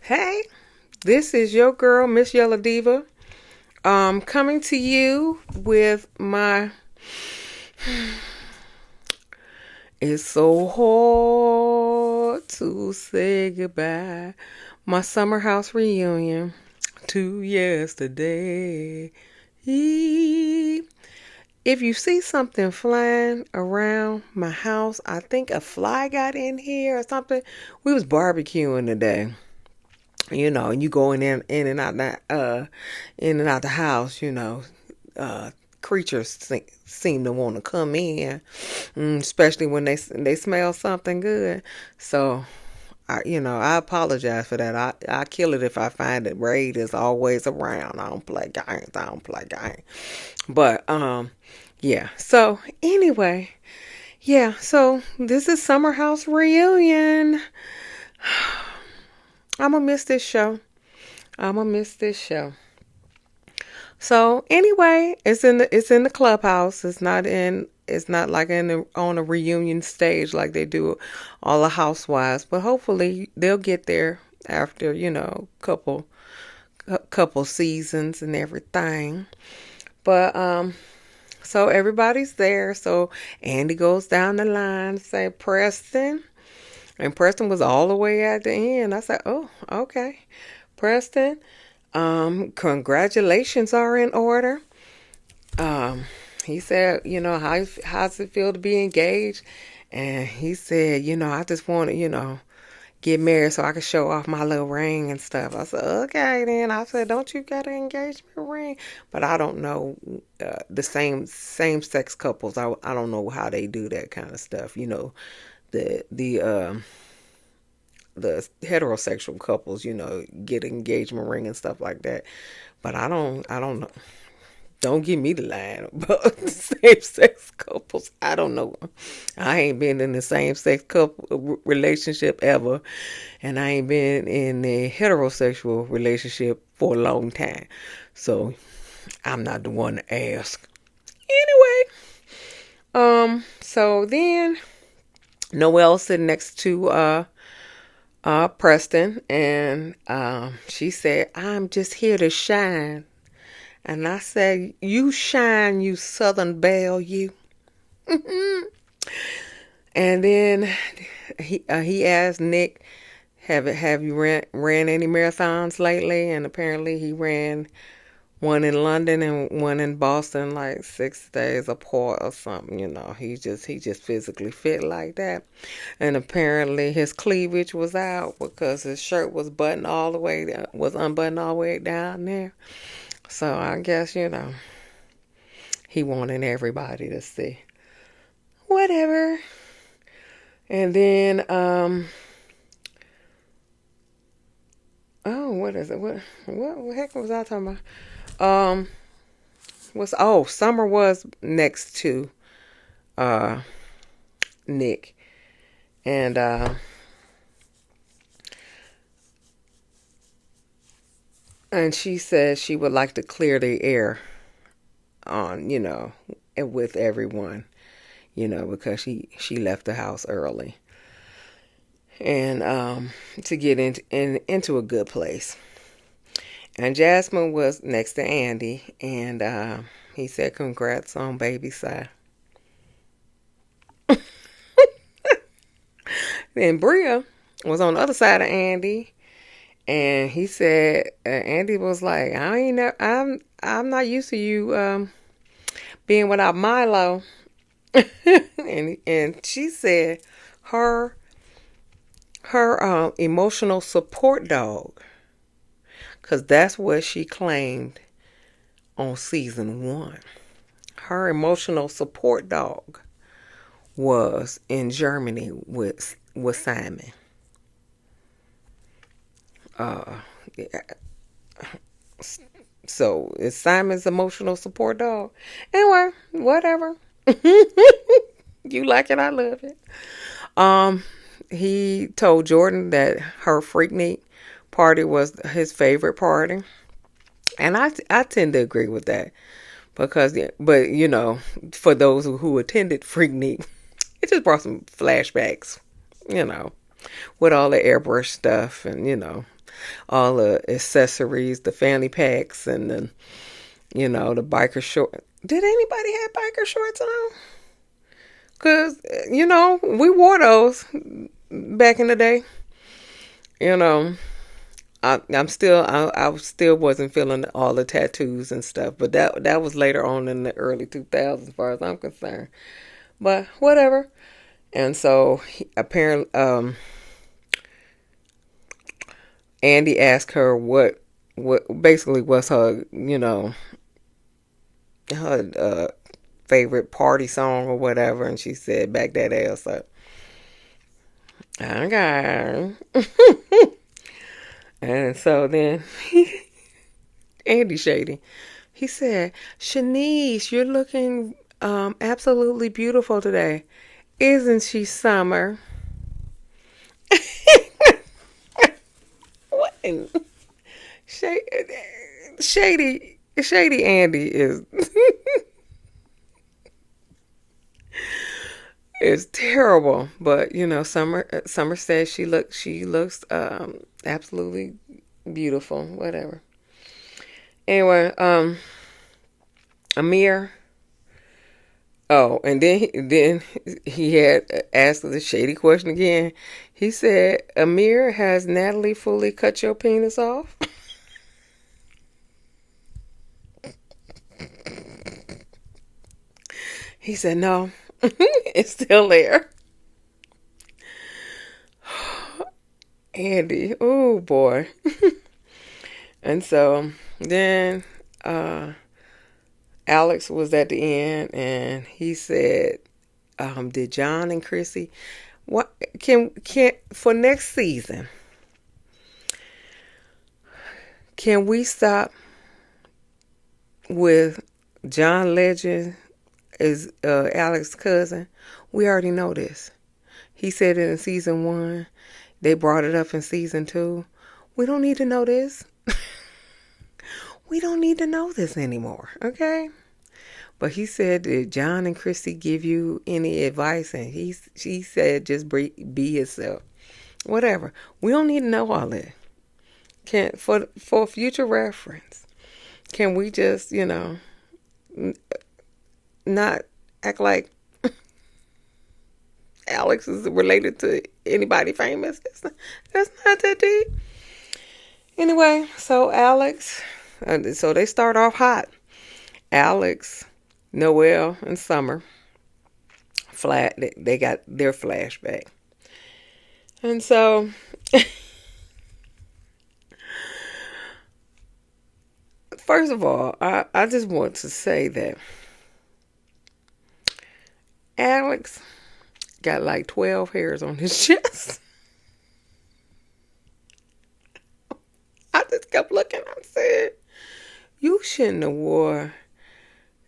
Hey, this is your girl, Miss Yellow Diva. Coming to you with my It's so hard to say goodbye. My summer house reunion to yesterday. If you see something flying around my house, I think a fly got in here or something. We was barbecuing today. And you going in and out the house, uh, creatures seem to want to come in, especially when they smell something good. So, I apologize for that. I kill it if I find that Raid is always around. I don't play games. I don't play games. But yeah. So anyway, yeah. So this is Summer House Reunion. I'm gonna miss this show. I'm gonna miss this show. So anyway, it's in the clubhouse. It's not like on a reunion stage like they do all the housewives. But hopefully they'll get there after couple seasons and everything. But so everybody's there. So Andy goes down the line, say Preston. And Preston was all the way at the end. I said, oh, okay. Preston, congratulations are in order. He said, how's it feel to be engaged? And he said, I just want to, get married so I can show off my little ring and stuff. I said, okay, then. I said, don't you got an engagement ring? But I don't know the same sex couples. I don't know how they do that kind of stuff. The heterosexual couples, get an engagement ring and stuff like that. But I don't know. Don't give me the line about same sex couples. I don't know. I ain't been in the same sex couple relationship ever, and I ain't been in a heterosexual relationship for a long time. So I'm not the one to ask. Anyway, so then Noelle sitting next to Preston, and she said, "I'm just here to shine." And I said, "You shine, you Southern Belle, you." And then he asked Nick, "Have you ran any marathons lately?" And apparently he ran one in London and one in Boston, like 6 days apart or something. He just physically fit like that. And apparently his cleavage was out because his shirt was unbuttoned all the way down there. So I guess he wanted everybody to see. Whatever. And then what is it? What the heck was I talking about? Summer was next to Nick. And she said she would like to clear the air on, and with everyone, because she left the house early. And to get into a good place. And Jasmine was next to Andy, and he said, "Congrats on baby Si." Then Bria was on the other side of Andy, and he said, Andy was like, I'm not used to you being without Milo." and she said her emotional support dog, because that's what she claimed on season 1. Her emotional support dog was in Germany with Simon. So it's Simon's emotional support dog. Anyway, whatever. You like it, I love it. He told Jordan that her Freaknik party was his favorite party. And I tend to agree with that. But for those who attended Freaknik, it just brought some flashbacks, with all the airbrush stuff and, all the accessories, the fanny packs, and the biker short. Did anybody have biker shorts on? Cause we wore those back in the day. You know, I still wasn't feeling all the tattoos and stuff, but that was later on in the early 2000s, as far as I'm concerned. But whatever. And so apparently, Andy asked her what basically was her her favorite party song or whatever, and she said, "Back that ass up." Okay. And so then Andy Shady, he said, "Shanice, you're looking absolutely beautiful today. Isn't she, Summer?" What? Shady Andy is is terrible. But Summer says she looks absolutely beautiful. Whatever. Anyway, Amir. Oh, and then he had asked the shady question again. He said, "Amir, has Natalie fully cut your penis off?" He said, "No, it's still there." Andy, oh boy. And so then Alex was at the end, and he said, "Did John and Chrissy what can for next season? Can we stop with John Legend is Alex's cousin? We already know this. He said it in season 1. They brought it up in season 2. We don't need to know this. We don't need to know this anymore, okay?" But he said, "Did John and Christy give you any advice?" And she said, "Just be yourself. Whatever. We don't need to know all that. Can for future reference, can we just, not act like Alex is related to anybody famous? That's not that deep." Anyway, so so they start off hot. Alex, Noel, and Summer, they got their flashback. And so first of all, I just want to say that Alex got like 12 hairs on his chest. I just kept looking and said, "You shouldn't have wore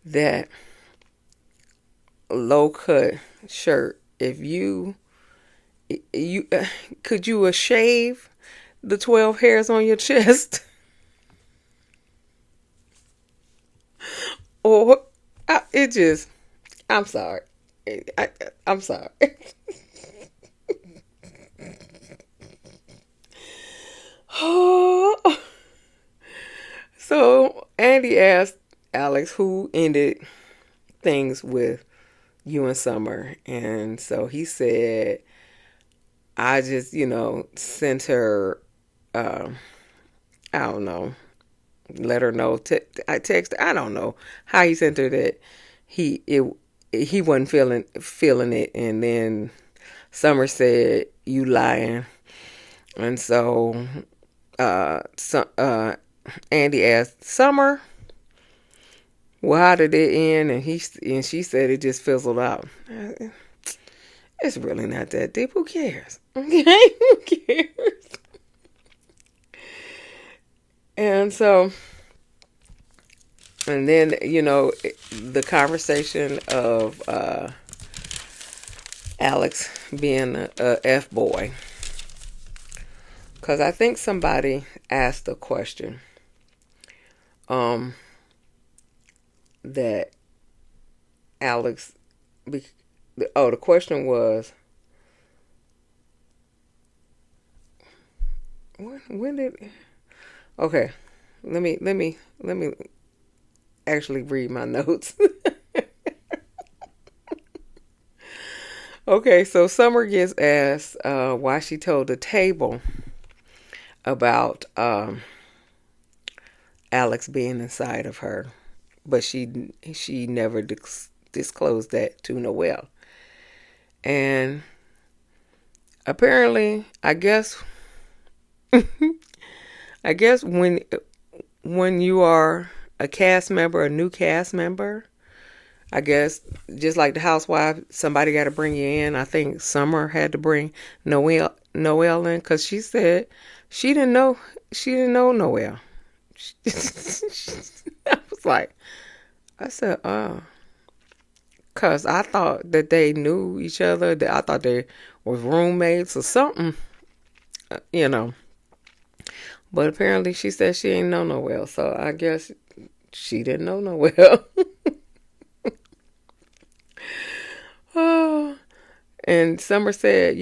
that low cut shirt. If you could you have shaved the 12 hairs on your chest?" Or I'm sorry. I'm sorry. So Andy asked Alex who ended things with you and Summer. And so he said, "I just, sent her, I don't know, let her know. I texted, I don't know how he sent her that he wasn't feeling it." And then Summer said, "You lying." And so, Andy asked Summer, "Well, how did it end?" And she said it just fizzled out. It's really not that deep. Who cares? Okay, who cares? And so, and then the conversation of Alex being a F boy, because I think somebody asked a question that Alex, the question was, when did? Okay, let me actually read my notes. Okay, so Summer gets asked why she told the table about Alex being inside of her, but she never disclosed that to Noelle. And apparently, I guess when you are a cast member, a new cast member, I guess just like the housewife, somebody got to bring you in. I think Summer had to bring Noelle in because she said she didn't know Noelle. I was like, I said, cause I thought that they knew each other. That I thought they was roommates or something, you know. But apparently, she said she ain't know Noelle, so I guess she didn't know Noelle. Oh, and Summer said,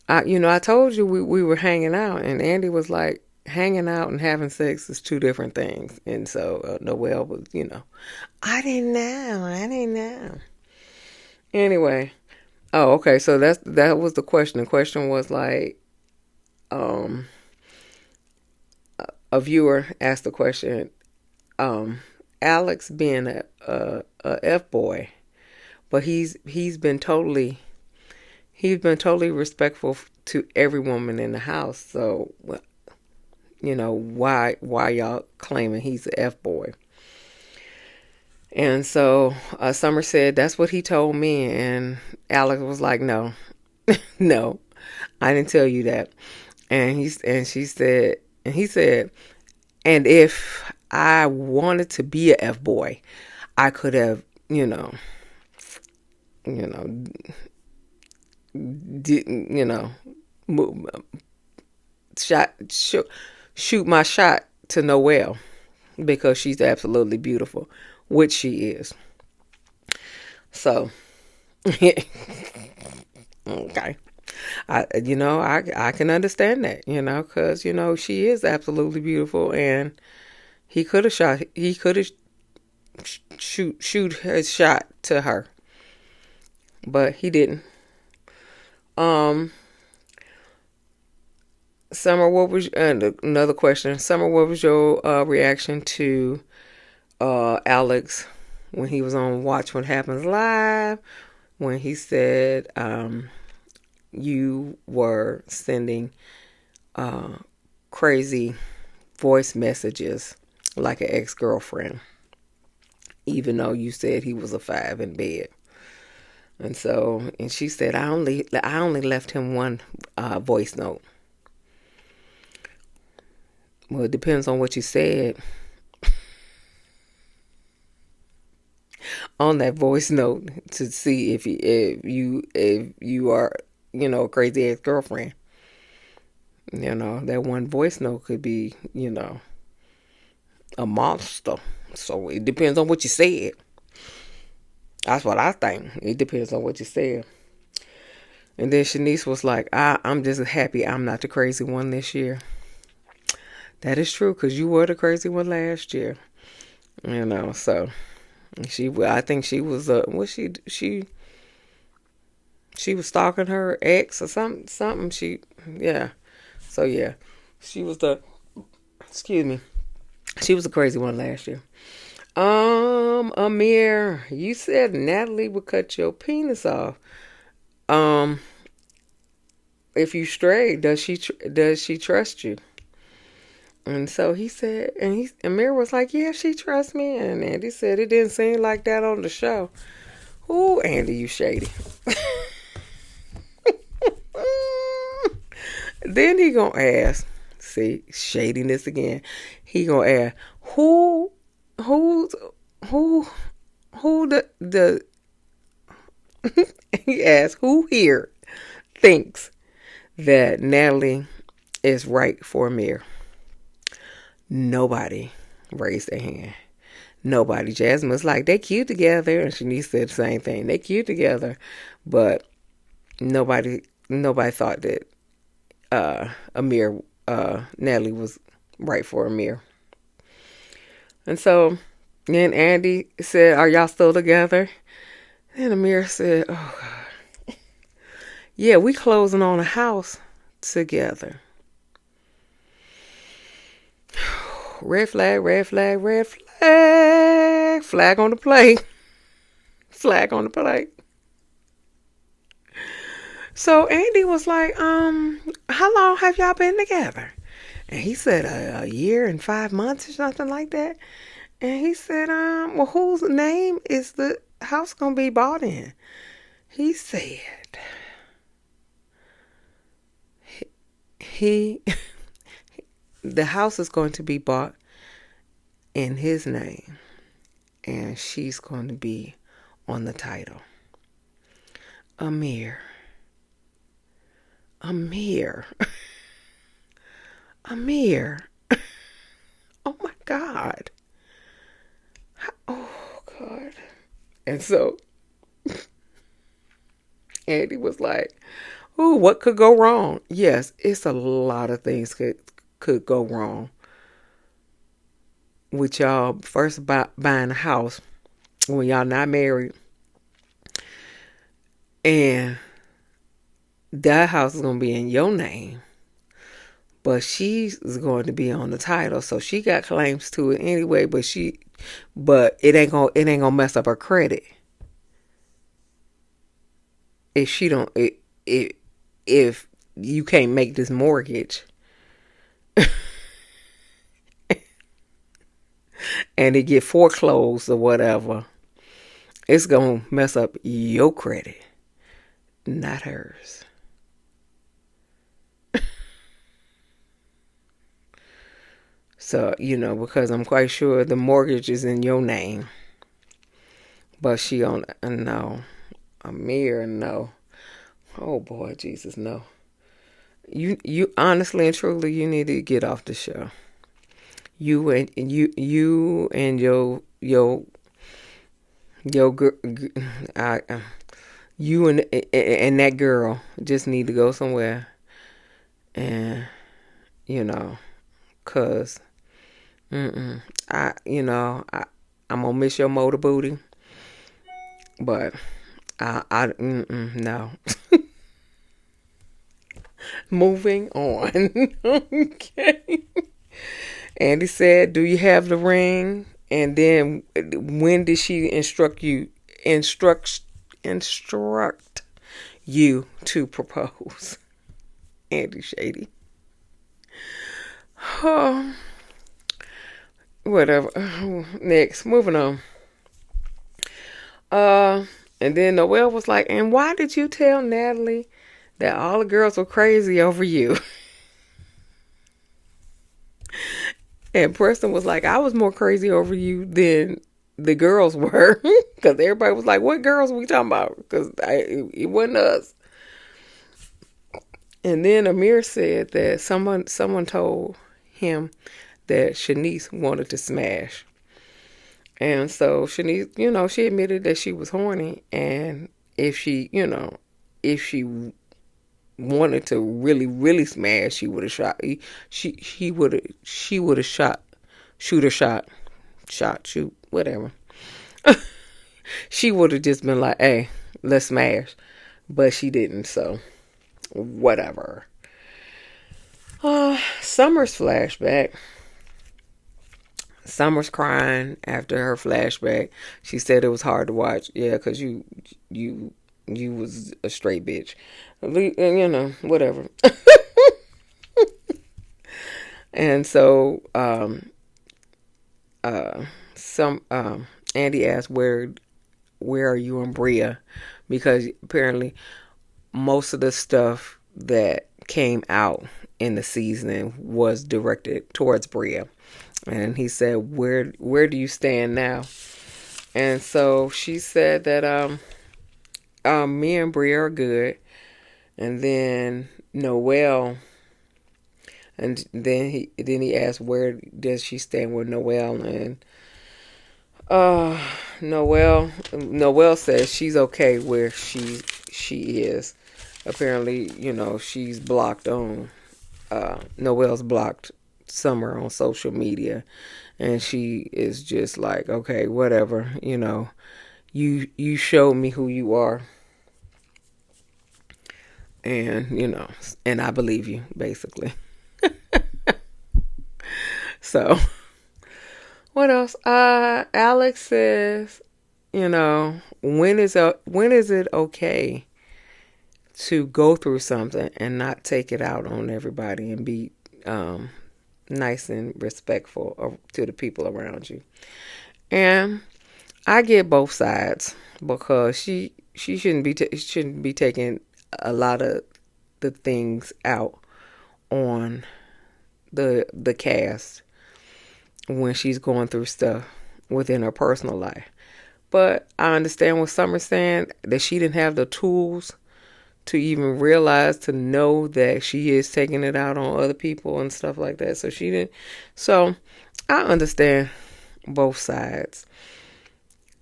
I told you we were hanging out, and Andy was like, hanging out and having sex is two different things. And so Noelle was, I didn't know. Anyway, oh, okay, so that was the question. The question was like, um, a viewer asked the question, Alex being a F boy, but he's been totally respectful to every woman in the house. So, why y'all claiming he's a F boy? And so Summer said that's what he told me, and Alex was like, no, no, I didn't tell you that. And he said, and if I wanted to be a F boy, I could have, you know, didn't, shot, shoot my shot to Noelle because she's absolutely beautiful, which she is. So, okay. I can understand that, because, she is absolutely beautiful, and he could have shoot his shot to her, but he didn't. Um, Summer, what was another question? Summer, what was your reaction to Alex when he was on Watch What Happens Live, when he said you were sending crazy voice messages like an ex-girlfriend, even though you said he was a 5 in bed? And she said, I only left him one voice note. Well, it depends on what you said on that voice note to see if you are, a crazy ex-girlfriend. That one voice note could be, a monster. So it depends on what you said. That's what I think. It depends on what you said. And then Shanice was like, I'm just happy I'm not the crazy one this year. That is true, because you were the crazy one last year. So I think she was, she was stalking her ex or something. Yeah. So yeah, she was excuse me, she was the crazy one last year. Amir, you said Natalie would cut your penis off. If you stray, does she trust you? And so he said, and Amir was like, yeah, she trusts me. And Andy said it didn't seem like that on the show. Ooh, Andy, you shady. Then he gonna ask, see, shadiness again. He gonna ask, who the he asked, who here thinks that Natalie is right for Amir? Nobody raised their hand. Nobody. Jasmine was like, they cute together, and Shanice said the same thing. They cute together, but nobody thought that Amir, Natalie was right for Amir. And so then Andy said, "Are y'all still together?" And Amir said, "Oh God, yeah, we closing on a house together." Red flag, red flag, red flag, flag on the play, flag on the play. So Andy was like, how long have y'all been together?" And he said, a year and 5 months or something like that. And he said, well, whose name is the house gonna be bought in? He said, he the house is going to be bought in his name, and she's going to be on the title. Amir. Amir. Amir. Oh my God. Oh God. And so Andy was like, "Ooh, what could go wrong?" Yes, it's a lot of things could go wrong with y'all first buying a house when y'all not married, and that house is gonna be in your name, but she's going to be on the title, so she got claims to it anyway. But it ain't gonna mess up her credit if she don't if you can't make this mortgage and it get foreclosed or whatever. It's gonna mess up your credit, not hers. So, because I'm quite sure the mortgage is in your name, but she on no. Amir, no. Oh boy, Jesus, no. You honestly and truly, you need to get off the show. You and your you and that girl just need to go somewhere, and cause I'm gonna miss your motor booty, but no. Moving on. Okay. Andy said, "Do you have the ring?" And then, when did she instruct you to propose? Andy Shady. Oh, whatever. Next, moving on. And then Noelle was like, "And why did you tell Natalie that all the girls were crazy over you?" And Preston was like, "I was more crazy over you than the girls were." Because everybody was like, "What girls are we talking about?" Because it wasn't us. And then Amir said that someone told him that Shanice wanted to smash. And so Shanice, she admitted that she was horny. And if she wanted to really, really smash, she would have shot. She would have shoot, whatever. She would have just been like, "Hey, let's smash," but she didn't. So whatever. Summer's flashback. Summer's crying after her flashback. She said it was hard to watch. Yeah, because you was a straight bitch. Whatever. And so Andy asked, where are you and Bria? Because apparently most of the stuff that came out in the season was directed towards Bria. And he said, where do you stand now? And so she said that me and Bria are good. And then Noelle, and then he asked, where does she stand with Noelle? And Noelle says she's okay where she is. Apparently, she's blocked on Noelle's blocked Summer on social media, and she is just like, okay, whatever, you showed me who you are, and and I believe you, basically. So, what else? Alex says, when is it okay to go through something and not take it out on everybody and be nice and respectful to the people around you? And I get both sides, because she shouldn't be taking a lot of the things out on the cast when she's going through stuff within her personal life. But I understand what Summer's saying, that she didn't have the tools to even realize, to know that she is taking it out on other people and stuff like that. So she didn't. So I understand both sides.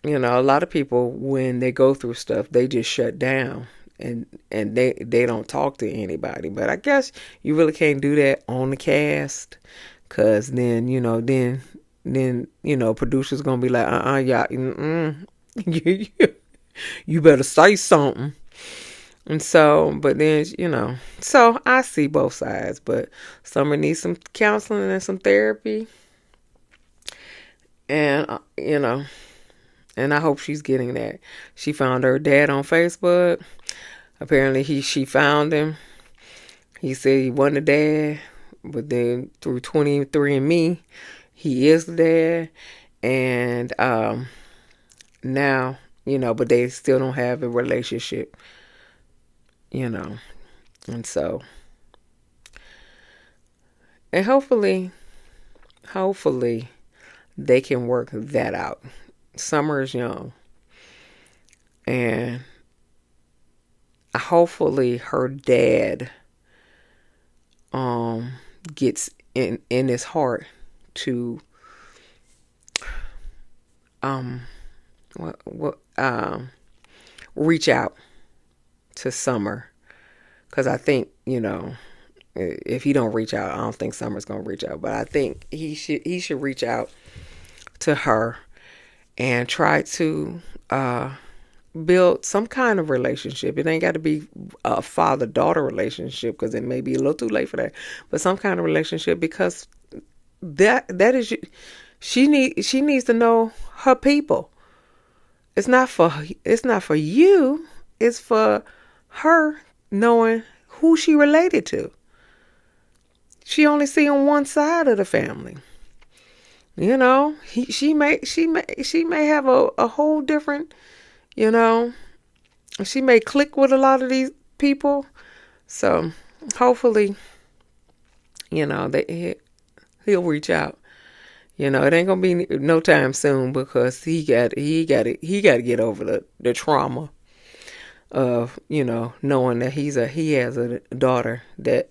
A lot of people, when they go through stuff, they just shut down, and they don't talk to anybody. But I guess you really can't do that on the cast, because then producers gonna be like, yeah, you better say something. And so, but then, so I see both sides, but Summer needs some counseling and some therapy. And, and I hope she's getting that. She found her dad on Facebook. Apparently she found him. He said he wasn't a dad, but then through 23andMe, he is the dad. And now, but they still don't have a relationship, and so, and hopefully they can work that out. Summer is young, and hopefully her dad gets in his heart to reach out to Summer, because I think, if he don't reach out, I don't think Summer's gonna reach out, but I think he should reach out to her and try to build some kind of relationship. It ain't got to be a father-daughter relationship, because it may be a little too late for that, but some kind of relationship, because that is, she needs to know her people. It's not for you. It's for her knowing who she related to. She only see on one side of the family. She may have a whole different, she may click with a lot of these people. So hopefully, that he'll reach out. It ain't gonna be no time soon, because he got to get over the trauma of, knowing that he has a daughter that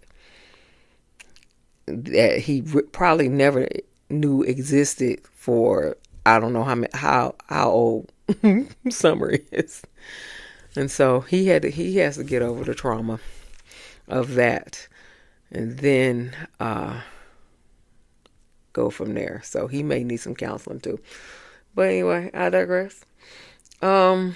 he probably never knew existed, for I don't know how old Summer is. And so he has to get over the trauma of that, and then go from there. So he may need some counseling too. But anyway, I digress. There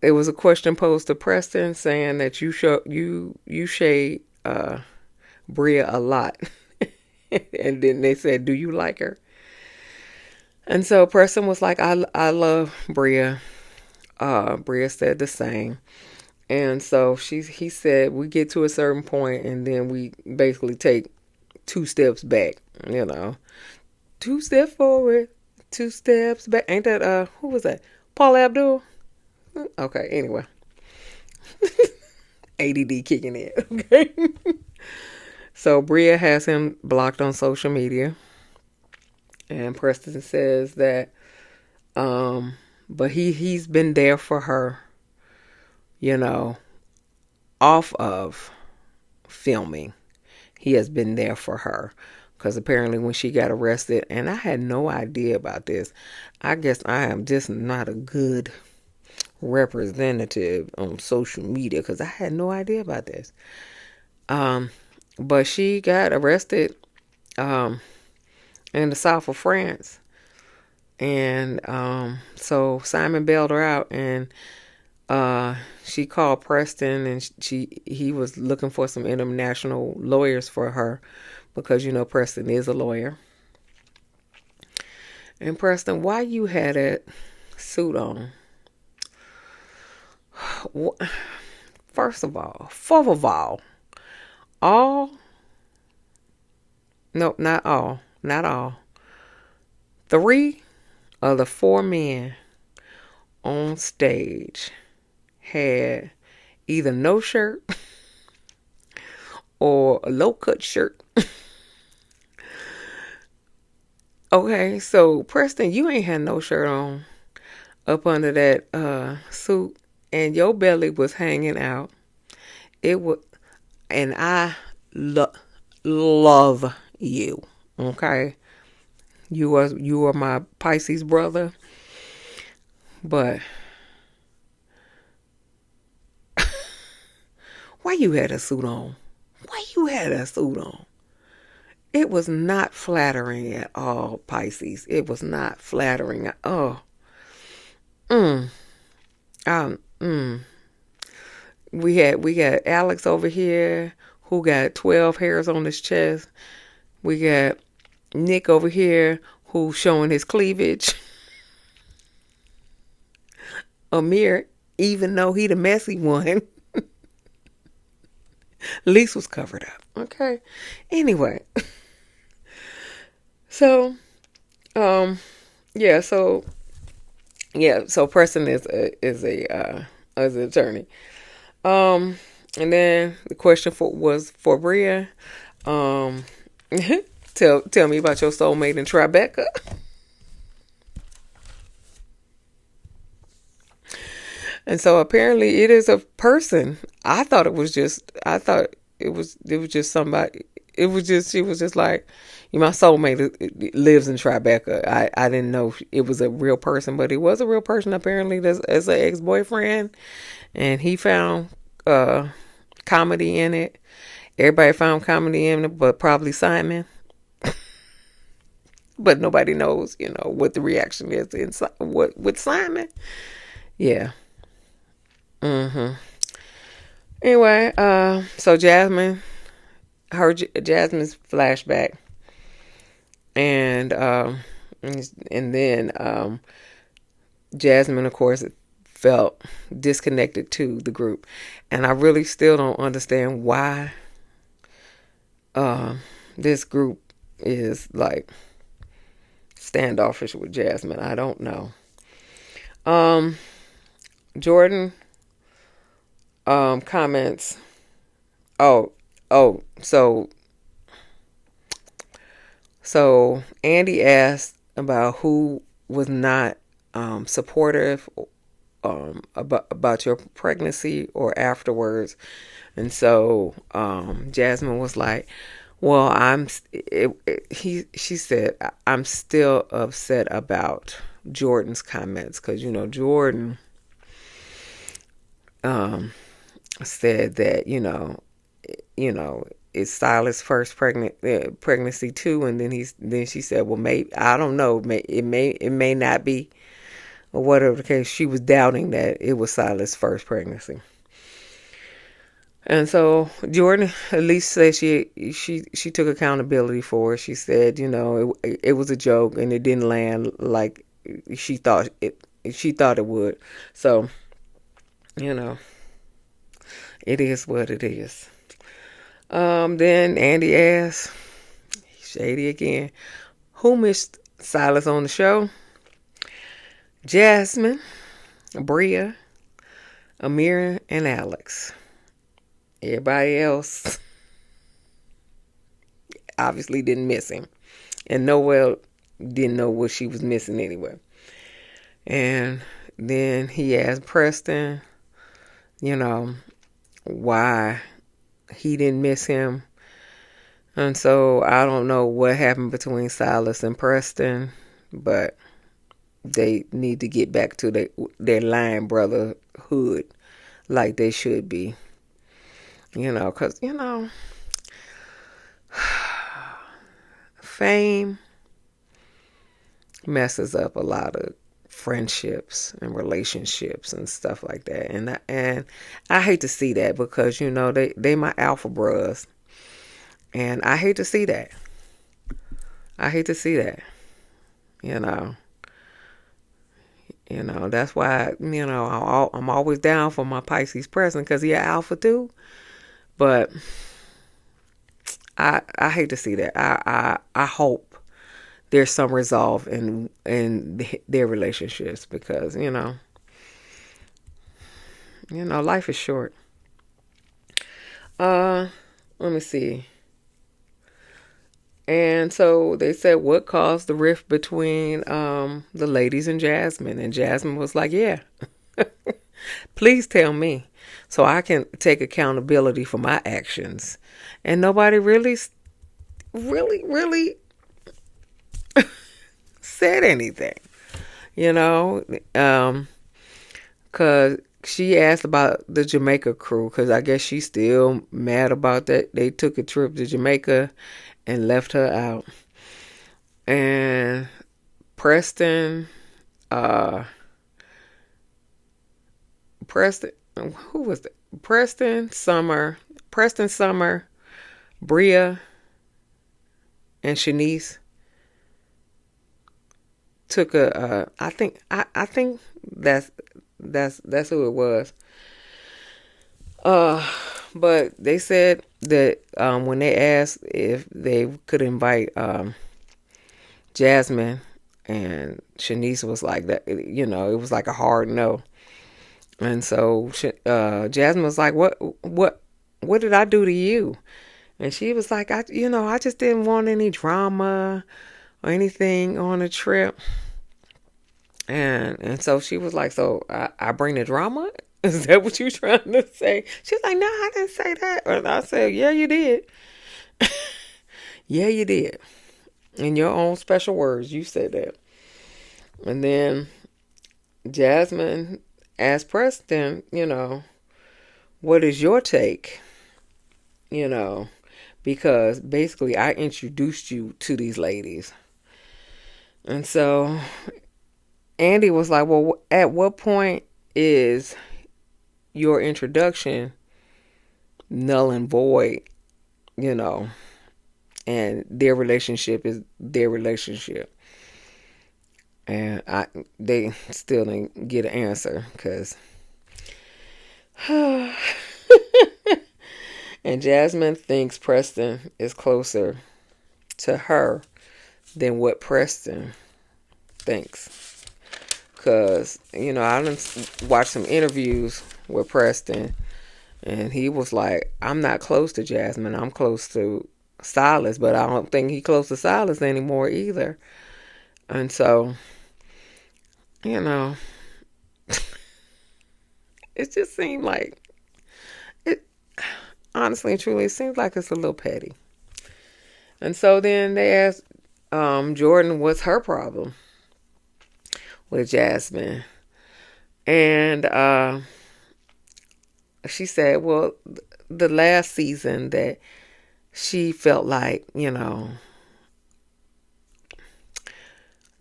was a question posed to Preston saying that you shade Bria a lot. And then they said, do you like her? And so Preston was like, I love Bria. Bria said the same. And so he said, we get to a certain point, and then we basically take 2 steps back, 2 steps forward, 2 steps back. Ain't that, who was that? Paul Abdul? Okay, anyway. ADD kicking in, okay? So Bria has him blocked on social media. And Preston says that, but he's been there for her, off of filming. He has been there for her, because apparently when she got arrested, and I had no idea about this. I guess I am just not a good representative on social media, because I had no idea about this. Um, but she got arrested um, in the south of France. And so Simon bailed her out, and she called Preston, and he was looking for some international lawyers for her because Preston is a lawyer. And Preston, why you had that suit on? First of all, no, not all. 3 of the 4 men on stage had either no shirt or a low cut shirt. Okay, so Preston, you ain't had no shirt on up under that suit, and your belly was hanging out. It was, and I love you. Okay, you are my Pisces brother, but why you had a suit on? Why you had a suit on? It was not flattering at all, Pisces. It was not flattering. Oh, mm, um, mm. We got Alex over here who got 12 hairs on his chest. We got Nick over here who's showing his cleavage. Amir, even though he the messy one, at least was covered up. Okay. Anyway, so yeah, so Preston is an attorney. And then the question was for Bria. Um, tell me about your soulmate in Tribeca. And so apparently it is a person. I thought it was just somebody. She was just like, my soulmate lives in Tribeca. I didn't know it was a real person, but it was a real person apparently as an ex-boyfriend. And he found comedy in it. Everybody found comedy in it, but probably Simon. But nobody knows, what the reaction is with Simon. Yeah. Anyway, so Jasmine, Jasmine's flashback, and then Jasmine, of course, felt disconnected to the group, and I really still don't understand why this group is like standoffish with Jasmine. I don't know. Jordan comments. Oh, so Andy asked about who was not supportive about your pregnancy or afterwards, and so Jasmine was like, "Well, she said, I'm still upset about Jordan's comments because Jordan said that it's Silas' first pregnancy too, and then she said, well, maybe, I don't know, it may not be, or whatever the case. She was doubting that it was Silas' first pregnancy. And so Jordan at least said she took accountability for it. She said, it was a joke and it didn't land like she thought it would. So, it is what it is. Then Andy asked, shady again, who missed Silas on the show? Jasmine, Bria, Amira, and Alex. Everybody else obviously didn't miss him. And Noel didn't know what she was missing anyway. And then he asked Preston, why he didn't miss him. And so I don't know what happened between Silas and Preston, but they need to get back to their line brotherhood like they should be. Because, fame messes up a lot of friendships and relationships and stuff like that. And I hate to see that because, they my alpha bros. And I hate to see that. I hate to see that. You know. That's why, I'm always down for my Pisces present because he an alpha too. But I hate to see that. I hope there's some resolve in their relationships because, life is short. Let me see. And so they said, what caused the rift between the ladies and Jasmine? And Jasmine was like, yeah, please tell me so I can take accountability for my actions. And nobody really, really said anything, you know, because she asked about the Jamaica crew because I guess she's still mad about that. They took a trip to Jamaica and left her out. And Preston, Preston, who was that? Preston Summer, Bria, and Shanice took I think that's who it was. But they said that when they asked if they could invite Jasmine, and Shanice was like that, it was like a hard no. And so Jasmine was like, what did I do to you? And she was like, I just didn't want any drama or anything on the trip. And so she was like, so I bring the drama? Is that what you trying to say? She's like, no, I didn't say that. And I said, yeah, you did. Yeah, you did. In your own special words, you said that. And then Jasmine asked Preston, what is your take? Because basically I introduced you to these ladies. And so Andy was like, well, at what point is your introduction null and void, and their relationship is their relationship? And they still didn't get an answer because and Jasmine thinks Preston is closer to her than what Preston thinks. Because, I done watched some interviews with Preston, and he was like, I'm not close to Jasmine. I'm close to Silas, but I don't think he's close to Silas anymore either. And so, it just seemed like, honestly and truly, it seems like it's a little petty. And so then they asked Jordan what's her problem with Jasmine. And she said, well, the last season that she felt like,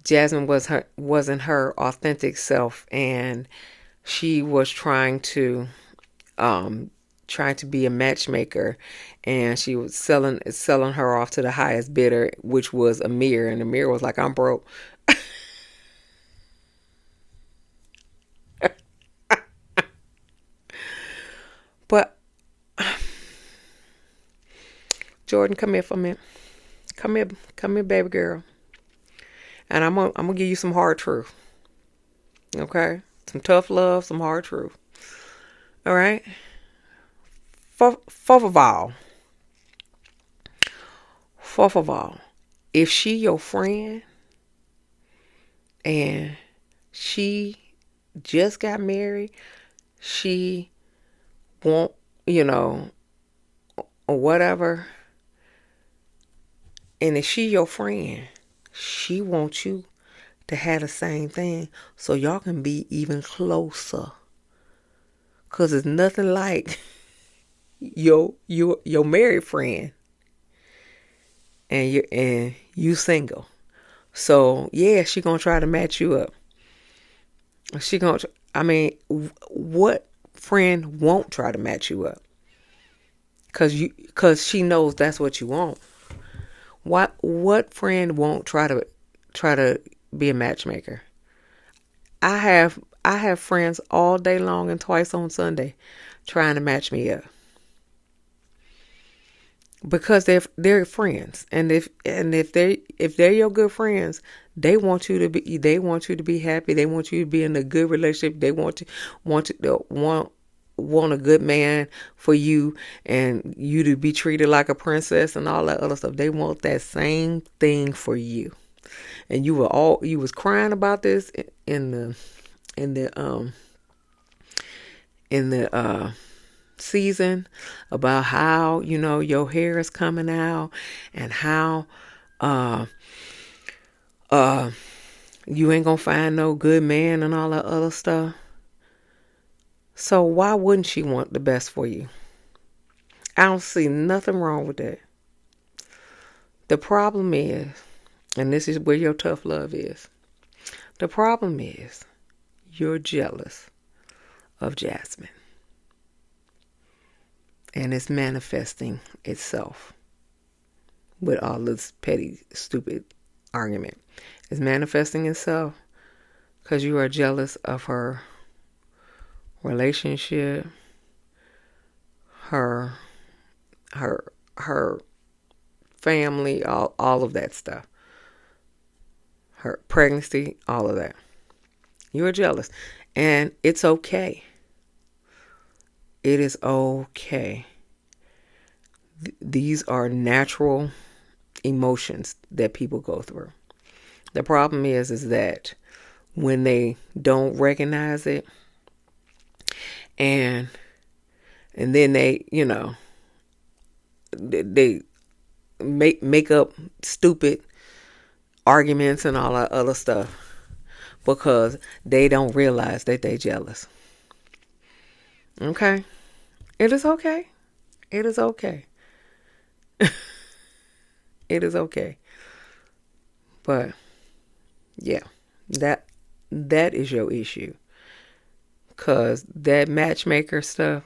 Jasmine wasn't her authentic self, and she was trying to be a matchmaker, and she was selling her off to the highest bidder, which was Amir, and Amir was like, I'm broke. But Jordan, come here for a minute. Come here, baby girl. And I'm gonna give you some hard truth. Okay? Some tough love, some hard truth. All right? First of all, if she your friend and she just got married, she won't, or whatever, and if she your friend, she wants you to have the same thing so y'all can be even closer. Because it's nothing like your married friend, and you single. So yeah, she gonna try to match you up. She gonna. I mean, what friend won't try to match you up? Cause she knows that's what you want. What friend won't try to be a matchmaker? I have friends all day long and twice on Sunday trying to match me up because they're friends, and if they're your good friends, they want you to be happy. They want you to be in a good relationship. They want a good man for you, and you to be treated like a princess and all that other stuff. They want that same thing for you. And you was crying about this in the in the season about how your hair is coming out, and how uh uh you ain't gonna find no good man and all that other stuff. So why wouldn't she want the best for you? I don't see nothing wrong with that. The problem is, and this is where your tough love is, the problem is you're jealous of Jasmine, and it's manifesting itself with all this petty, stupid argument. It's manifesting itself because you are jealous of her relationship, her her family, all of that stuff, her pregnancy, all of that. You are jealous, and it's okay. It is okay. These are natural emotions that people go through. The problem is that when they don't recognize it, and then they make up stupid arguments and all that other stuff because they don't realize that they jealous. Okay? It is okay. It is okay. It is okay. But yeah, that is your issue. Cause that matchmaker stuff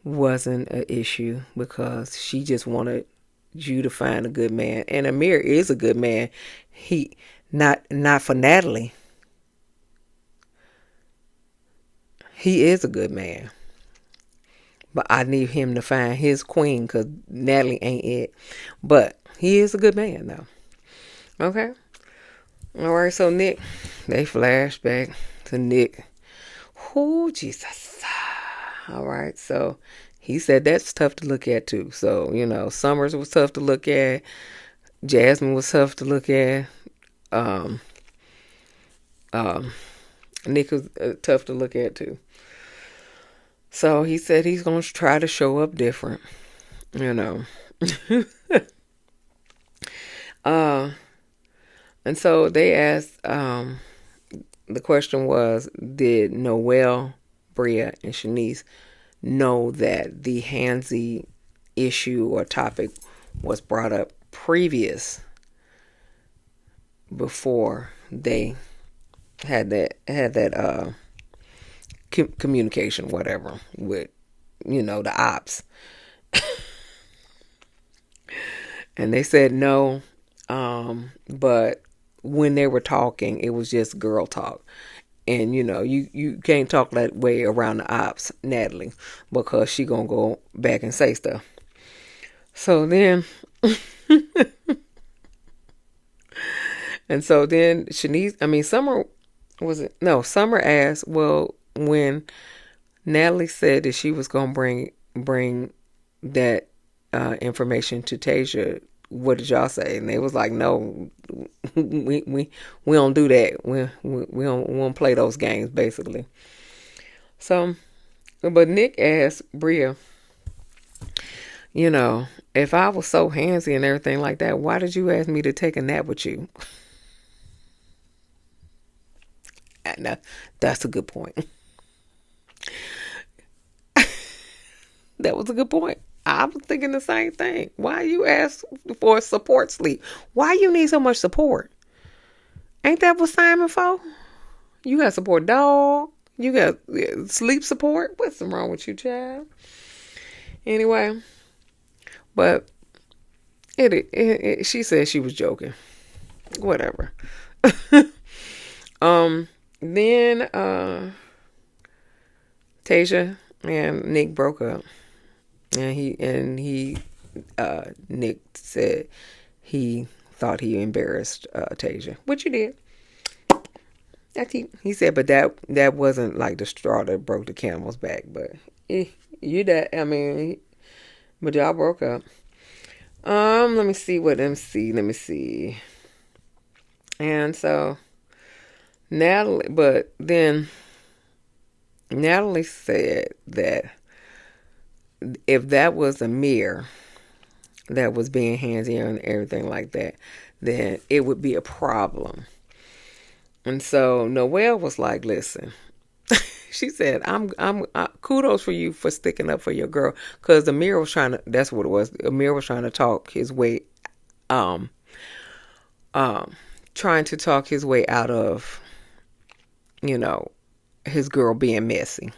wasn't an issue because she just wanted you to find a good man. And Amir is a good man. He not for Natalie. He is a good man. But I need him to find his queen because Natalie ain't it. But he is a good man though. Okay? Alright, so Nick, they flash back to Nick. Oh, Jesus. Alright, so he said that's tough to look at too. So, Summers was tough to look at. Jasmine was tough to look at. Nick was tough to look at too. So he said he's going to try to show up different, and so they asked, the question was, did Noelle, Bria, and Shanice know that the handsy issue or topic was brought up before they had that communication, whatever, with the ops? And they said no, but when they were talking, it was just girl talk. And you can't talk that way around the ops, Natalie, because she gonna go back and say stuff. So then and so then Summer Summer asked, well, when Natalie said that she was gonna bring that information to Tasia, what did y'all say? And they was like, no, we don't do that. We don't play those games, basically. So, but Nick asked Bria, if I was so handsy and everything like that, why did you ask me to take a nap with you? Now, that's a good point. That was a good point. I was thinking the same thing. Why you ask for support sleep? Why you need so much support? Ain't that what Simon for? You got support dog. You got sleep support. What's wrong with you, child? Anyway, but she said she was joking. Whatever. Then Tasia and Nick broke up, and Nick said he thought he embarrassed Tasia, which he did. He said, but that wasn't like the straw that broke the camel's back. But but y'all broke up. Let me see. And so Natalie said that if that was Amir that was being handsy and everything like that, then it would be a problem. And so Noelle was like, listen, she said, I'm kudos for you for sticking up for your girl. Cause Amir was that's what it was. Amir was trying to talk his way, trying to talk his way out of, his girl being messy.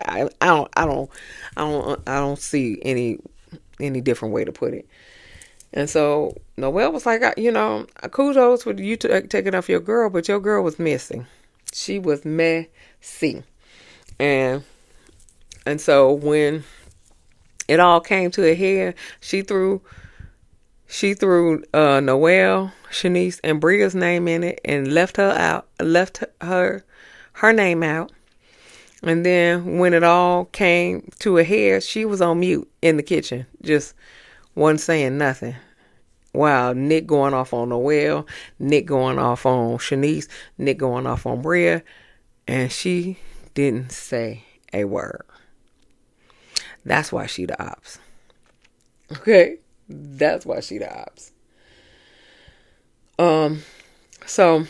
I don't see any different way to put it. And so Noelle was like, kudos for you taking off your girl, but your girl was missing. She was messy. And so when it all came to a head, she threw Noelle, Shanice, and Bria's name in it and left her name out. And then when it all came to a head, she was on mute in the kitchen, just wasn't saying nothing. Wow, Nick going off on Noelle, Nick going off on Shanice, Nick going off on Bria, and she didn't say a word. That's why she the ops. Okay? That's why she the ops. So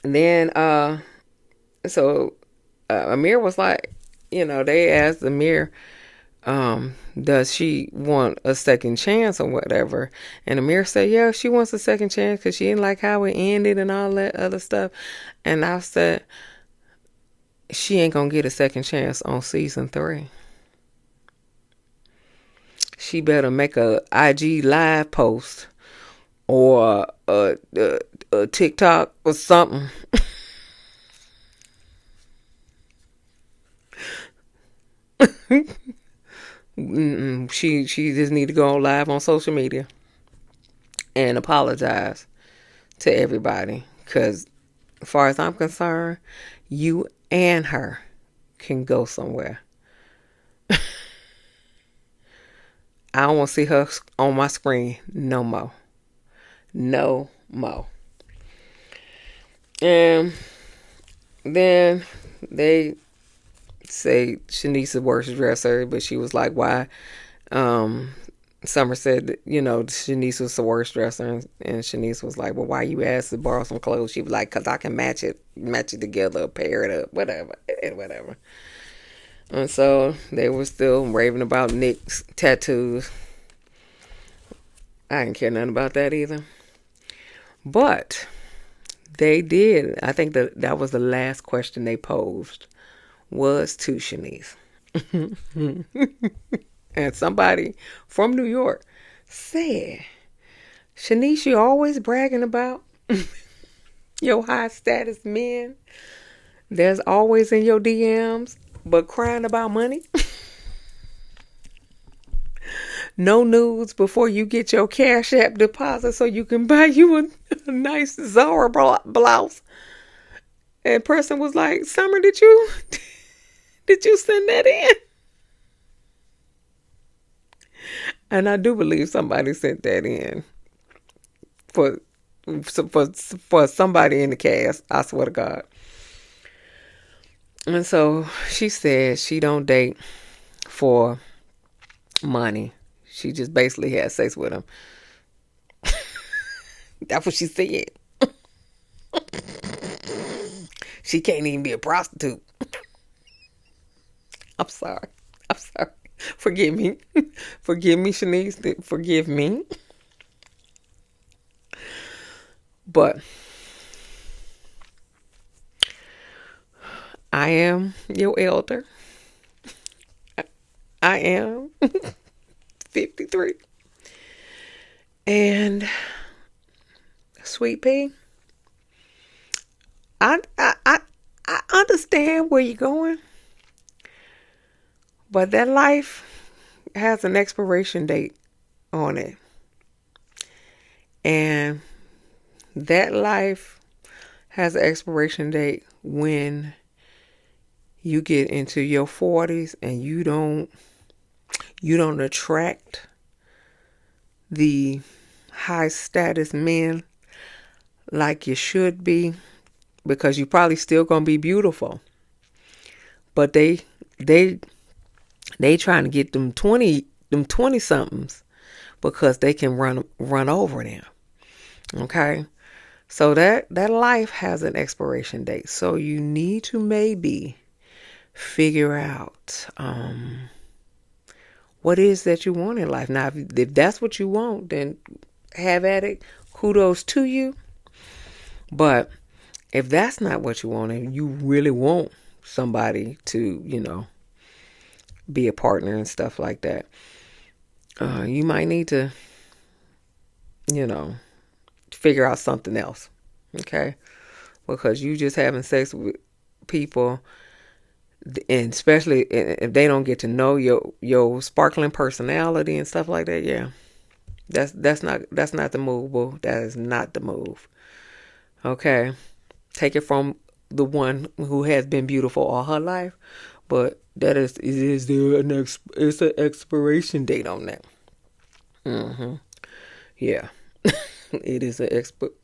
then Amir was like, they asked Amir, does she want a second chance or whatever? And Amir said, yeah, she wants a second chance because she didn't like how it ended and all that other stuff. And I said, she ain't gonna get a second chance on season 3. She better make a IG live post or a TikTok or something. She just need to go live on social media and apologize to everybody, because as far as I'm concerned, you and her can go somewhere. I don't want to see her on my screen no more. No more. And then they say Shanice's the worst dresser, but she was like, why? Summer said that, Shanice was the worst dresser, and Shanice was like, well, why you asked to borrow some clothes? She was like, because I can match it together, pair it up, whatever. And so they were still raving about Nick's tattoos. I didn't care nothing about that either. But they did. I think that was the last question they posed, was to Shanice. And somebody from New York said, Shanice, you always bragging about your high status men. There's always in your DMs, but crying about money. No nudes before you get your Cash App deposit so you can buy you a nice Zara blouse. And person was like, Summer, did you send that in? And I do believe somebody sent that in for somebody in the cast. I swear to God. And so she said she don't date for money. She just basically had sex with him. That's what she said. She can't even be a prostitute. I'm sorry. I'm sorry. Forgive me. Forgive me, Shanice. Forgive me. But I am your elder. I am 53. And Sweet Pea, I, I, I, I understand where you're going, but that life has an expiration date on it. And that life has an expiration date when you get into your 40s and you don't attract the high status men like you should be, because you probably still gonna be beautiful, but they trying to get them 20 somethings because they can run over them. Okay, so that life has an expiration date, so you need to maybe figure out what is that you want in life. Now, if that's what you want, then have at it. Kudos to you. But if that's not what you want and you really want somebody to, be a partner and stuff like that, you might need to, figure out something else. Okay? Because you just having sex with people, and especially if they don't get to know your sparkling personality and stuff like that, yeah. That's not the move, boo. That is not the move. Okay? Take it from the one who has been beautiful all her life, but is there it's an expiration date on that. Yeah. It is an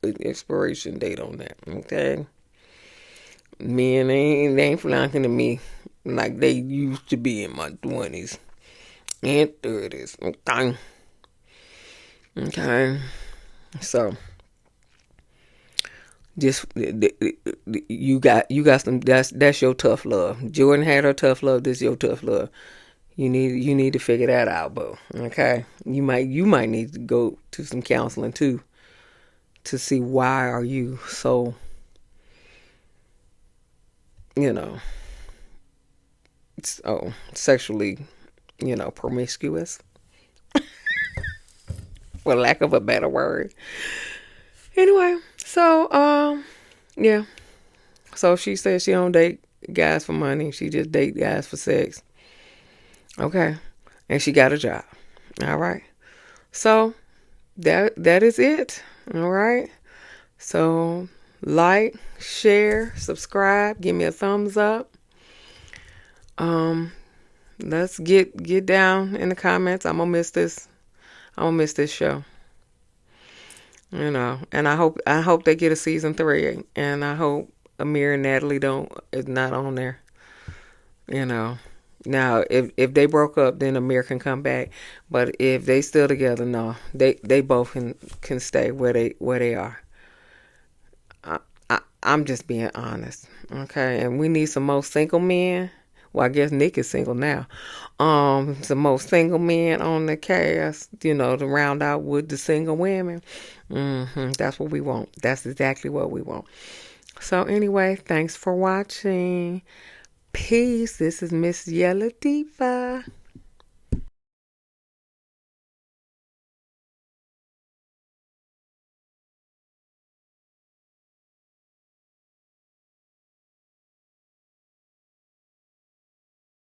expiration date on that. Okay? Men they ain't flunking to me like they used to be in my 20s and 30s. Okay. So just you got some, that's your tough love. Jordan had her tough love. This is your tough love. You need to figure that out, bro. Okay. You might need to go to some counseling too, to see why are you so sexually promiscuous, for lack of a better word. Anyway, so yeah. So she says she don't date guys for money. She just date guys for sex. Okay. And she got a job. All right. So that is it. All right. So like, share, subscribe, give me a thumbs up. Let's get down in the comments. I'm gonna miss this show. And I hope they get a season 3, and I hope Amir and Natalie is not on there. Now if they broke up, then Amir can come back. But if they still together, no, they both can stay where they are. I'm just being honest, okay? And we need some more single men. Well, I guess Nick is single now. Some more single men on the cast, to round out with the single women. That's what we want. That's exactly what we want. So anyway, thanks for watching. Peace. This is Miss Yella Diva.